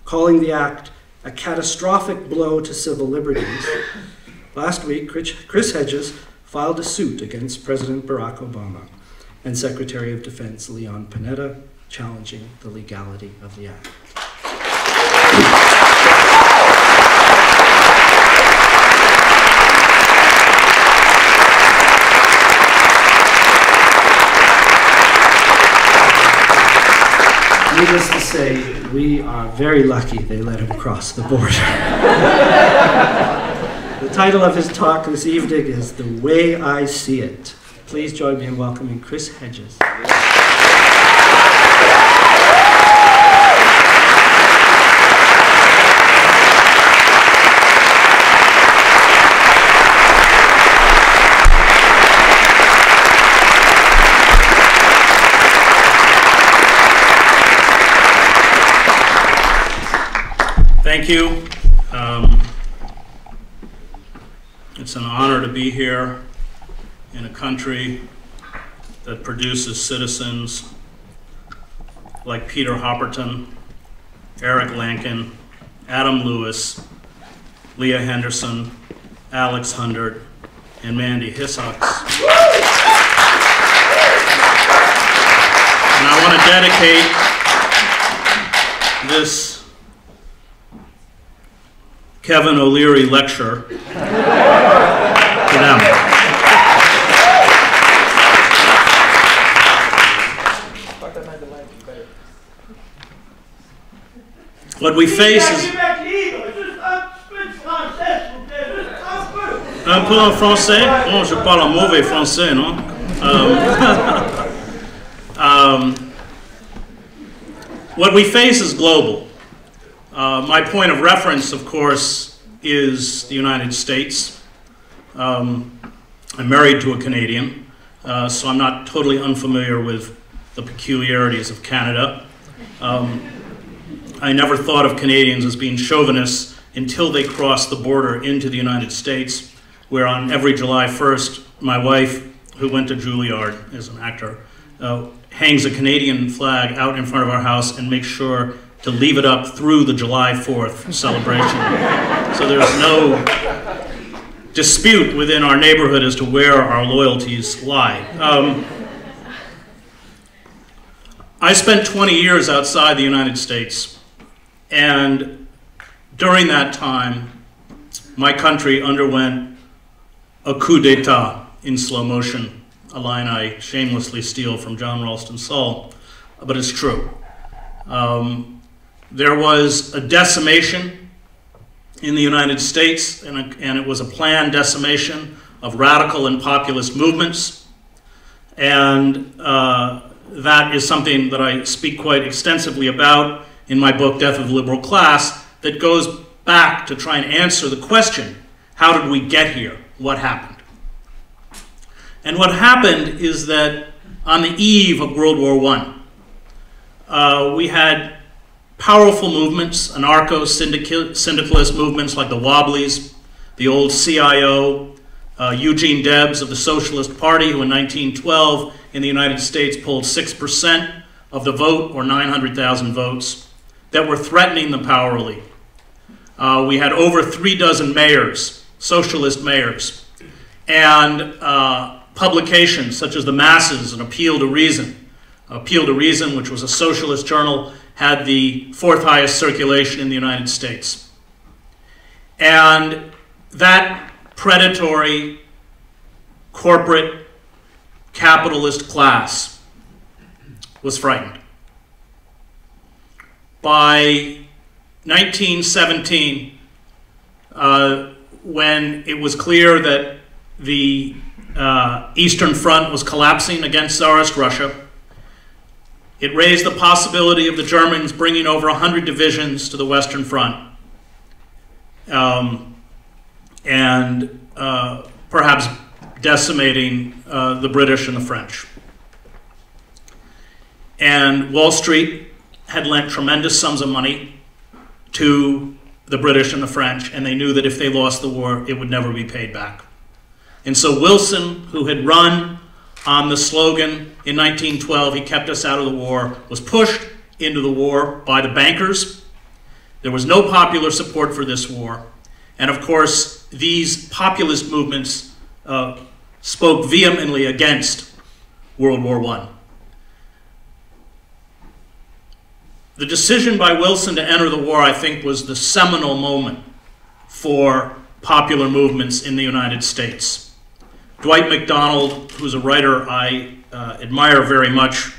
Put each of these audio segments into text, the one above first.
calling the act a catastrophic blow to civil liberties. Last week, Chris Hedges filed a suit against President Barack Obama and Secretary of Defense Leon Panetta, challenging the legality of the act. Needless to say, we are very lucky they let him cross the border. The title of his talk this evening is The Way I See It. Please join me in welcoming Chris Hedges. Thank you. It's an honor to be here in a country that produces citizens like Peter Hopperton, Eric Lankin, Adam Lewis, Leah Henderson, Alex Hundert, and Mandy Hissocks. And I want to dedicate this Kevin O'Leary lecture to them. What we face is un peu en français. Bon, je parle en mauvais français, non? What we face is global. My point of reference, of course, is the United States. I'm married to a Canadian, so I'm not totally unfamiliar with the peculiarities of Canada. I never thought of Canadians as being chauvinists until they crossed the border into the United States, where on every July 1st, my wife, who went to Juilliard as an actor, hangs a Canadian flag out in front of our house and makes sure to leave it up through the July 4th celebration. So there's no dispute within our neighborhood as to where our loyalties lie. I spent 20 years outside the United States, and during that time, my country underwent a coup d'etat in slow motion, a line I shamelessly steal from John Ralston Saul, but it's true. There was a decimation in the United States, and it was a planned decimation of radical and populist movements. And that is something that I speak quite extensively about in my book, Death of the Liberal Class, that goes back to try and answer the question, how did we get here? What happened? And what happened is that on the eve of World War I, we had powerful movements, anarcho-syndicalist movements like the Wobblies, the old CIO, Eugene Debs of the Socialist Party, who in 1912 in the United States polled 6% of the vote, or 900,000 votes, that were threatening the power elite. We had over 36 mayors, socialist mayors, and publications such as The Masses and Appeal to Reason. Appeal to Reason, which was a socialist journal, had the 4th highest circulation in the United States. And that predatory, corporate, capitalist class was frightened. By 1917, when it was clear that the Eastern Front was collapsing against Tsarist Russia, it raised the possibility of the Germans bringing over 100 divisions to the Western Front, and perhaps decimating the British and the French. And Wall Street had lent tremendous sums of money to the British and the French, and they knew that if they lost the war, it would never be paid back. And so Wilson, who had run on the slogan in 1912, he kept us out of the war, was pushed into the war by the bankers. There was no popular support for this war. And of course, these populist movements spoke vehemently against World War I. The decision by Wilson to enter the war, I think, was the seminal moment for popular movements in the United States. Dwight MacDonald, who's a writer I admire very much,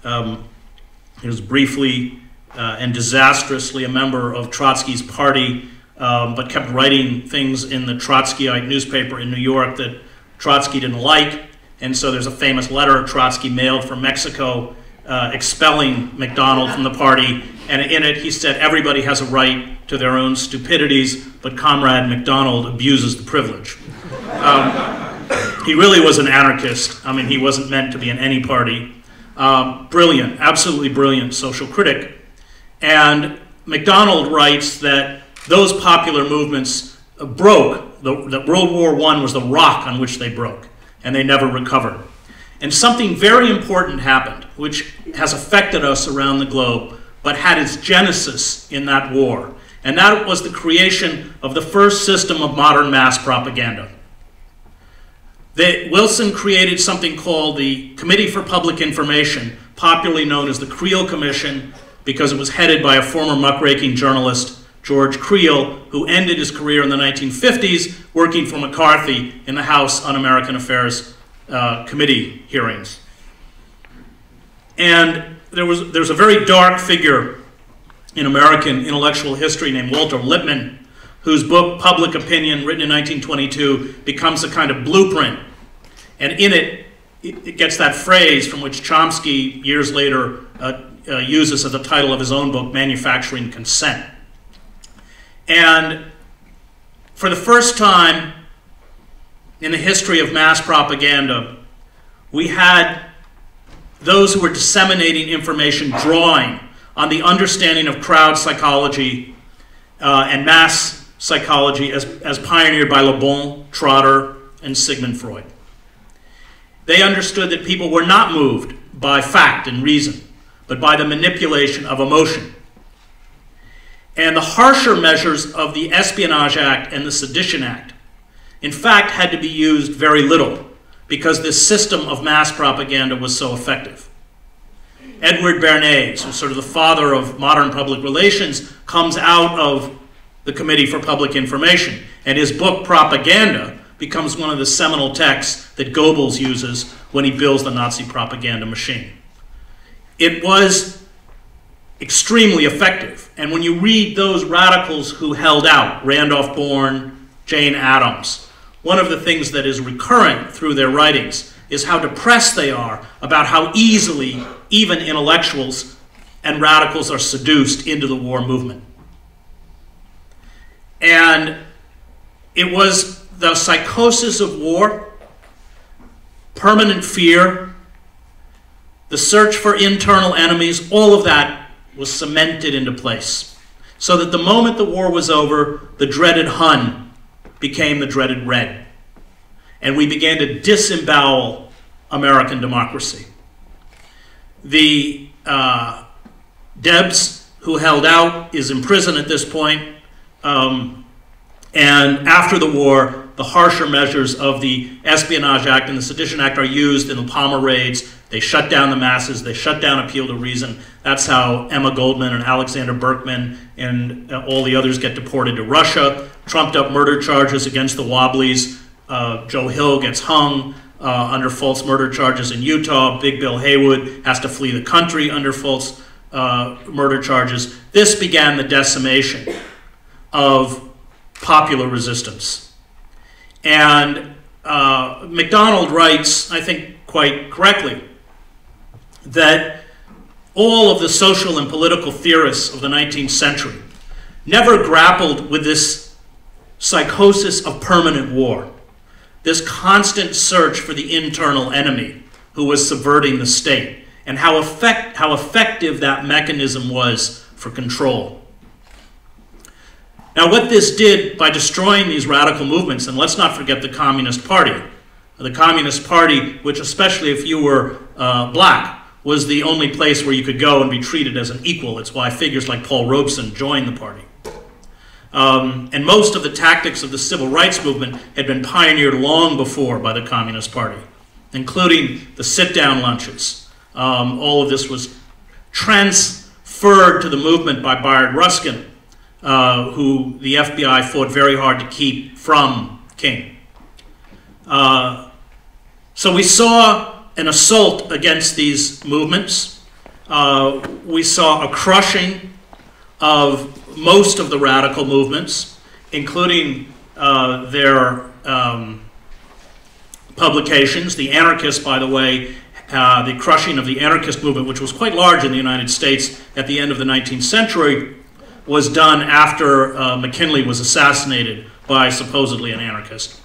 he was briefly and disastrously a member of Trotsky's party, but kept writing things in the Trotskyite newspaper in New York that Trotsky didn't like. And so there's a famous letter Trotsky mailed from Mexico expelling MacDonald from the party. And in it, he said, everybody has a right to their own stupidities, but Comrade MacDonald abuses the privilege. He really was an anarchist. I mean, he wasn't meant to be in any party. Brilliant, absolutely brilliant social critic. And MacDonald writes that those popular movements broke, that World War I was the rock on which they broke, and they never recovered. And something very important happened, which has affected us around the globe, but had its genesis in that war. And that was the creation of the first system of modern mass propaganda. Wilson created something called the Committee for Public Information, popularly known as the Creel Commission, because it was headed by a former muckraking journalist, George Creel, who ended his career in the 1950s working for McCarthy in the House Un-American Affairs Committee hearings. And there's a very dark figure in American intellectual history named Walter Lippmann, whose book, Public Opinion, written in 1922, becomes a kind of blueprint. And in it, it gets that phrase from which Chomsky, years later, uses as the title of his own book, Manufacturing Consent. And for the first time in the history of mass propaganda, we had those who were disseminating information drawing on the understanding of crowd psychology and mass psychology as pioneered by Le Bon, Trotter, and Sigmund Freud. They understood that people were not moved by fact and reason, but by the manipulation of emotion. And the harsher measures of the Espionage Act and the Sedition Act, in fact, had to be used very little because this system of mass propaganda was so effective. Edward Bernays, who's sort of the father of modern public relations, comes out of the Committee for Public Information, and his book, Propaganda, becomes one of the seminal texts that Goebbels uses when he builds the Nazi propaganda machine. It was extremely effective, and when you read those radicals who held out, Randolph Bourne, Jane Addams, one of the things that is recurrent through their writings is how depressed they are about how easily even intellectuals and radicals are seduced into the war movement. And it was the psychosis of war, permanent fear, the search for internal enemies, all of that was cemented into place. So that the moment the war was over, the dreaded Hun became the dreaded Red. And we began to disembowel American democracy. The Debs, who held out, is in prison at this point. And after the war, the harsher measures of the Espionage Act and the Sedition Act are used in the Palmer raids. They shut down the masses. They shut down appeal to reason. That's how Emma Goldman and Alexander Berkman and all the others get deported to Russia. Trumped up murder charges against the Wobblies. Joe Hill gets hung under false murder charges in Utah. Big Bill Haywood has to flee the country under false murder charges. This began the decimation of popular resistance. And MacDonald writes, I think quite correctly, that all of the social and political theorists of the 19th century never grappled with this psychosis of permanent war, this constant search for the internal enemy who was subverting the state, and how effective that mechanism was for control. Now, what this did by destroying these radical movements, and let's not forget the Communist Party, which, especially if you were black, was the only place where you could go and be treated as an equal. It's why figures like Paul Robeson joined the party. And most of the tactics of the civil rights movement had been pioneered long before by the Communist Party, including the sit-down lunches. All of this was transferred to the movement by Bayard Ruskin, who the FBI fought very hard to keep from King. So we saw an assault against these movements. We saw a crushing of most of the radical movements, including their publications. The anarchists, by the way, the crushing of the anarchist movement, which was quite large in the United States at the end of the 19th century, was done after McKinley was assassinated by supposedly an anarchist.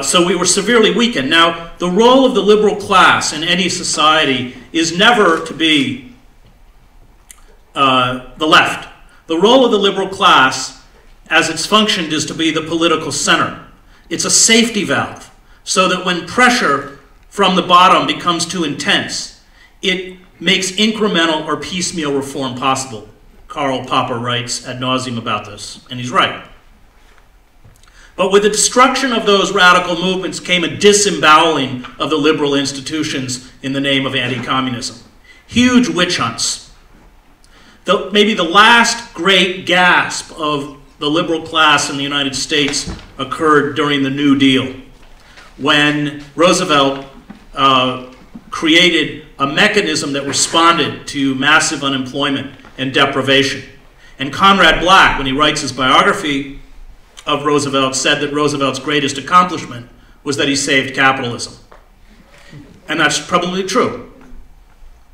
So we were severely weakened. Now, the role of the liberal class in any society is never to be the left. The role of the liberal class, as it's functioned, is to be the political center. It's a safety valve, so that when pressure from the bottom becomes too intense, it makes incremental or piecemeal reform possible. Karl Popper writes ad nauseum about this, and he's right. But with the destruction of those radical movements came a disemboweling of the liberal institutions in the name of anti-communism. Huge witch hunts. Maybe the last great gasp of the liberal class in the United States occurred during the New Deal, when Roosevelt created a mechanism that responded to massive unemployment and deprivation. And Conrad Black, when he writes his biography of Roosevelt, said that Roosevelt's greatest accomplishment was that he saved capitalism. And that's probably true.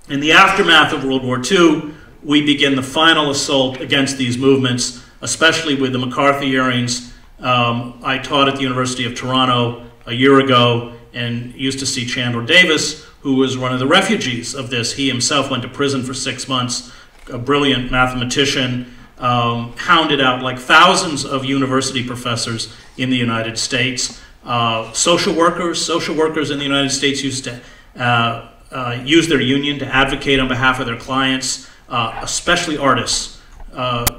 In the aftermath of World War II, we begin the final assault against these movements, especially with the McCarthy hearings. I taught at the University of Toronto a year ago and used to see Chandler Davis, who was one of the refugees of this. He himself went to prison for 6 months, a brilliant mathematician, hounded out like thousands of university professors in the United States. Social workers in the United States used to use their union to advocate on behalf of their clients, especially artists,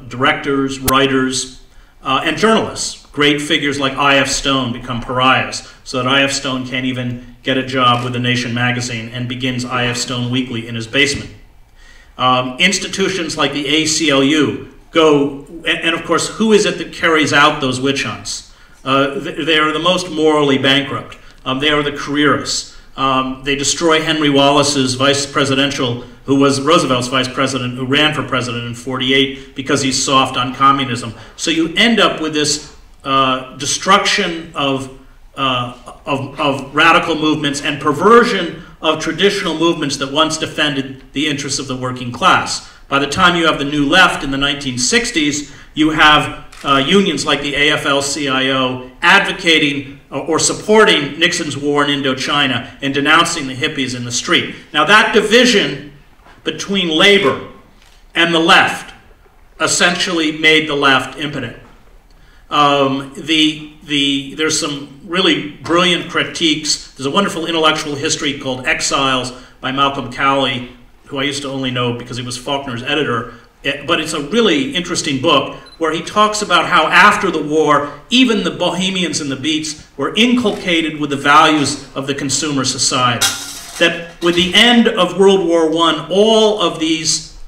directors, writers, and journalists. Great figures like I.F. Stone become pariahs, so that I.F. Stone can't even get a job with The Nation magazine and begins I.F. Stone Weekly in his basement. Institutions like the ACLU go, and of course, who is it that carries out those witch hunts? They are the most morally bankrupt. They are the careerists. They destroy Henry Wallace's vice presidential, who was Roosevelt's vice president, who ran for president in '48 because he's soft on communism. So you end up with this destruction of radical movements and perversion of traditional movements that once defended the interests of the working class. By the time you have the New Left in the 1960s, you have unions like the AFL-CIO advocating or supporting Nixon's war in Indochina and denouncing the hippies in the street. Now that division between labor and the left essentially made the left impotent. There's some really brilliant critiques. There's a wonderful intellectual history called Exiles by Malcolm Cowley, who I used to only know because he was Faulkner's editor. But it's a really interesting book where he talks about how after the war, even the Bohemians and the Beats were inculcated with the values of the consumer society. That with the end of World War I, all of these